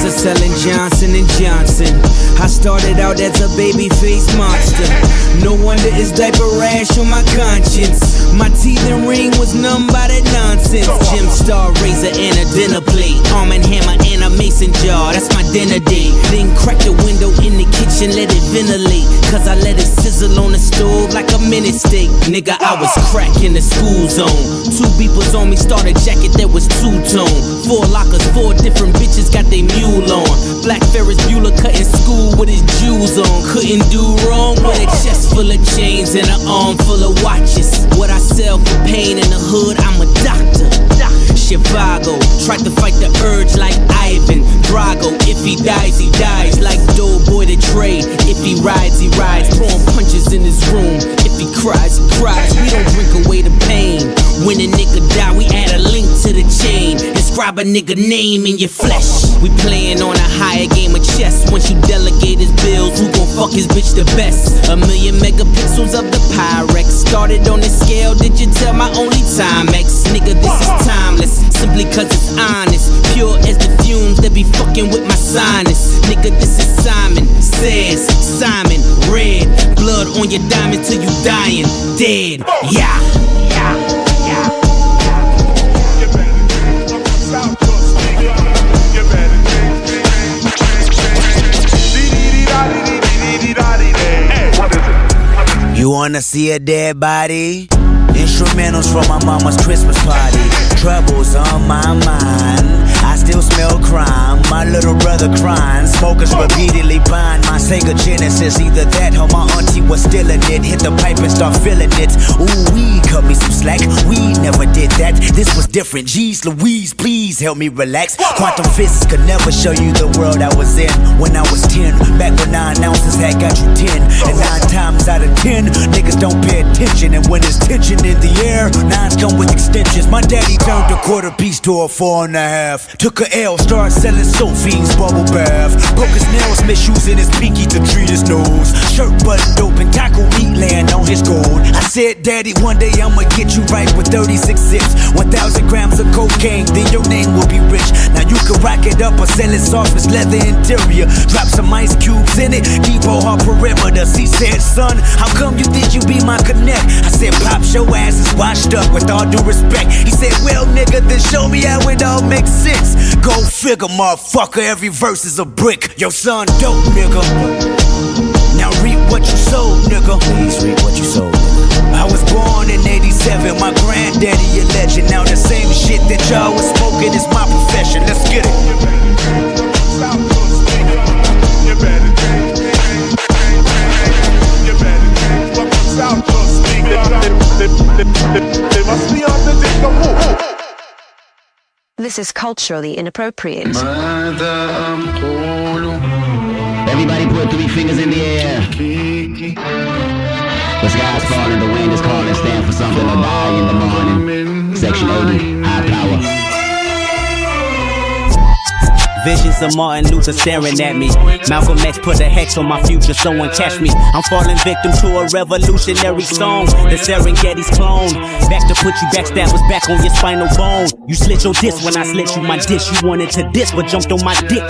to selling Johnson & Johnson. I started out as a baby-faced monster. No wonder it's diaper rash on my conscience. My teeth and ring was numb by that nonsense. Gym star, razor, and a dinner plate. Arm and hammer and a mason jar, that's my dinner date. Then crack the window in the kitchen, let it ventilate. Cause I let it sizzle on the stove like a mini steak. Nigga, I was cracking the school zone. 2 beepers on me, started jacket that was two-tone. 4 lockers, 4 different bitches got they mule on. Black Ferris Bueller cutting school with his jewels on. Couldn't do wrong with a chest full of chains and an arm full of watches. What I sell for pain in the hood, I'm a doctor. Chivago, tried to fight the urge like Ivan Drago. If he dies, he dies like Doughboy the Trade. If he rides, he rides. Throwing punches in his room. If he cries, he cries. We don't drink away the pain. When a nigga die, we add a link to the chain. Inscribe a nigga name in your flesh. We playing on a higher game of chess. Once you delegate his bills, who gon' fuck his bitch the best? 1,000,000 megapixels of the Pyrex. Started on the scale, did you tell my only Timex? Nigga, this is timeless, simply cause it's honest. Pure as the fumes that be fucking with my sinus. Nigga, this is Simon Says, Simon Red. Blood on your diamond till you dying dead. Yeah. You wanna see a dead body? Instrumentals from my mama's Christmas party. Troubles on my mind. I still smell crime. My little brother crying. Smokers repeatedly buying my Sega Genesis. Either that or my auntie was stealing it. Hit the pipe and start filling it. Ooh, we cut me some slack. We never did that. This was different. Jeez Louise, please help me relax. Quantum physics could never show you the world I was in when I was 10. Back when 9 ounces had got you 10. And 9 times out of 10, niggas don't pay attention. And when there's tension in the air, 9s come with extensions. My daddy turned a quarter piece to a 4.5. Took a L, started selling Sophie's bubble bath. Broke his nails, misusing his pinky to treat his nose. Shirt buttoned open, taco meat laying on his gold. I said, Daddy, one day I'ma get you right with 36 zips. 1,000 grams of cocaine, then your name will be rich. Now you can rock it up or sell it soft as leather interior. Drop some ice cubes in it, keep a hard perimeter. He said, son, how come you think you be my connect? I said, Pops, your ass is washed up with all due respect. He said, well, nigga, then show me how it all makes sense. Go figure, motherfucker, every verse is a brick. Your son dope, nigga. Now reap what you sold, nigga. Please reap what you sold, nigga. I was born in 87, my granddaddy a legend. Now the same shit that y'all was smoking is my profession. Let's get it. You better This is culturally inappropriate. Everybody put 3 fingers in the air. The sky's falling, the wind is calling, stand for something or die in the morning. Section 80, high power. Visions of Martin Luther staring at me. Malcolm X put a hex on my future, someone catch me. I'm falling victim to a revolutionary song. The Serengeti's clone. Back to put you backstabbers back on your spinal bone. You slit your disc when I slit you my dish. You wanted to diss but jumped on my dick.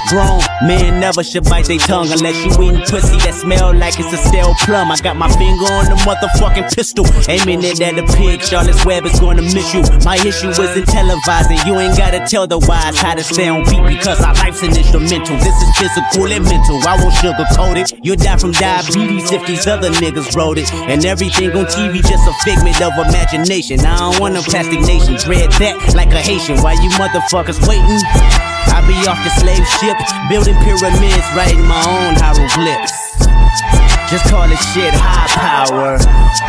Grown men never should bite their tongue unless you eating pussy that smell like it's a stale plum. I got my finger on the motherfucking pistol, aiming it at a pig. Charlotte's Web is gonna miss you. My issue isn't televising. You ain't gotta tell the wise how to stay on beat because our life's an instrumental. This is physical and mental. I won't sugarcoat it. You'll die from diabetes if these other niggas wrote it. And everything on TV just a figment of imagination. I don't want no plastic nation. Dread that like a Haitian. Why you motherfuckers waiting? I be off the slave ship, building pyramids, writing my own hieroglyphs. Just call this shit high power.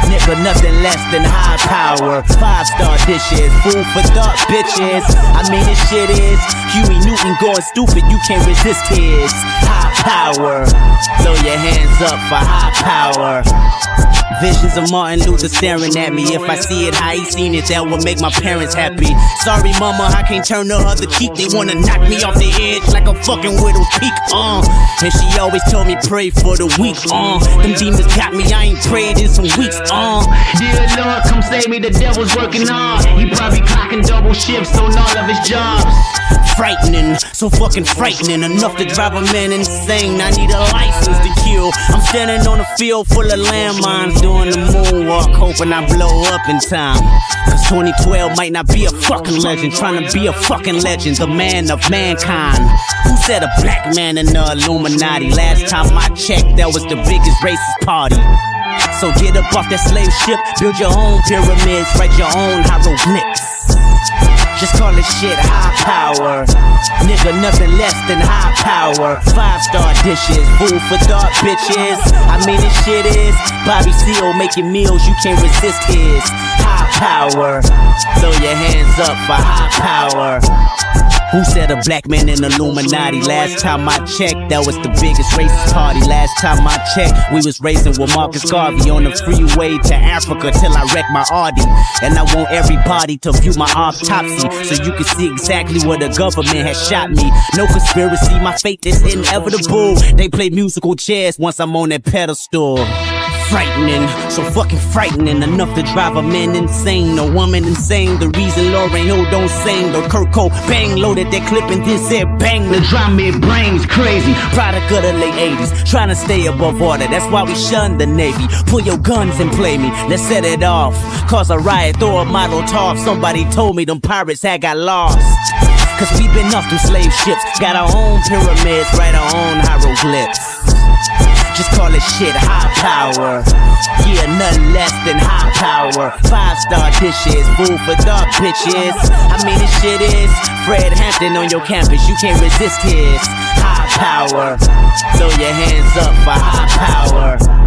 Nigga, nothing less than high power. 5-star dishes, food for thought, bitches. I mean, this shit is Huey Newton going stupid, you can't resist his high power. Throw your hands up for high power. Visions of Martin Luther staring at me. If I see it how he seen it, that would make my parents happy. Sorry mama, I can't turn the other cheek. They wanna knock me off the edge like a fucking widow's peak, And she always told me pray for the weak, Them demons got me, I ain't prayed in some weeks, Dear Lord, come save me, the devil's working hard. He probably clocking double shifts on all of his jobs. Frightening, so fucking frightening, enough to drive a man insane. I need a license to kill. I'm standing on a field full of landmines, doing the moonwalk, hoping I blow up in time. Cause 2012 might not be a fucking legend, trying to be a fucking legend, the man of mankind. Who said a black man in the Illuminati? Last time I checked, that was the biggest racist party. So get up off that slave ship, build your own pyramids, write your own hieroglyphs. Just call this shit high power. Nigga, nothing less than high power. 5-star dishes, food for thought bitches. I mean this shit is Bobby Seale making meals, you can't resist his high power. Throw your hands up for high power. Who said a black man in Illuminati? Last time I checked, that was the biggest racist party. Last time I checked, we was racing with Marcus Garvey on the freeway to Africa till I wrecked my Audi. And I want everybody to view my autopsy so you can see exactly where the government has shot me. No conspiracy, my fate is inevitable. They play musical chairs once I'm on that pedestal. Frightening, so fucking frightening, enough to drive a man insane, a woman insane. The reason Lauryn Hill don't sing, or Kurt Cobain loaded that clip and then said bang. The drum it brains crazy. Product of the late 80s, trying to stay above water, that's why we shun the Navy. Pull your guns and play me, let's set it off. Cause a riot, throw a model top. Somebody told me them pirates had got lost. Cause we been off them slave ships, got our own pyramids, write our own hieroglyphs. Just call it shit high power. Yeah, nothing less than high power. 5-star dishes, food for thought bitches. I mean this shit is Fred Hampton on your campus, you can't resist his high power. Throw your hands up for high power.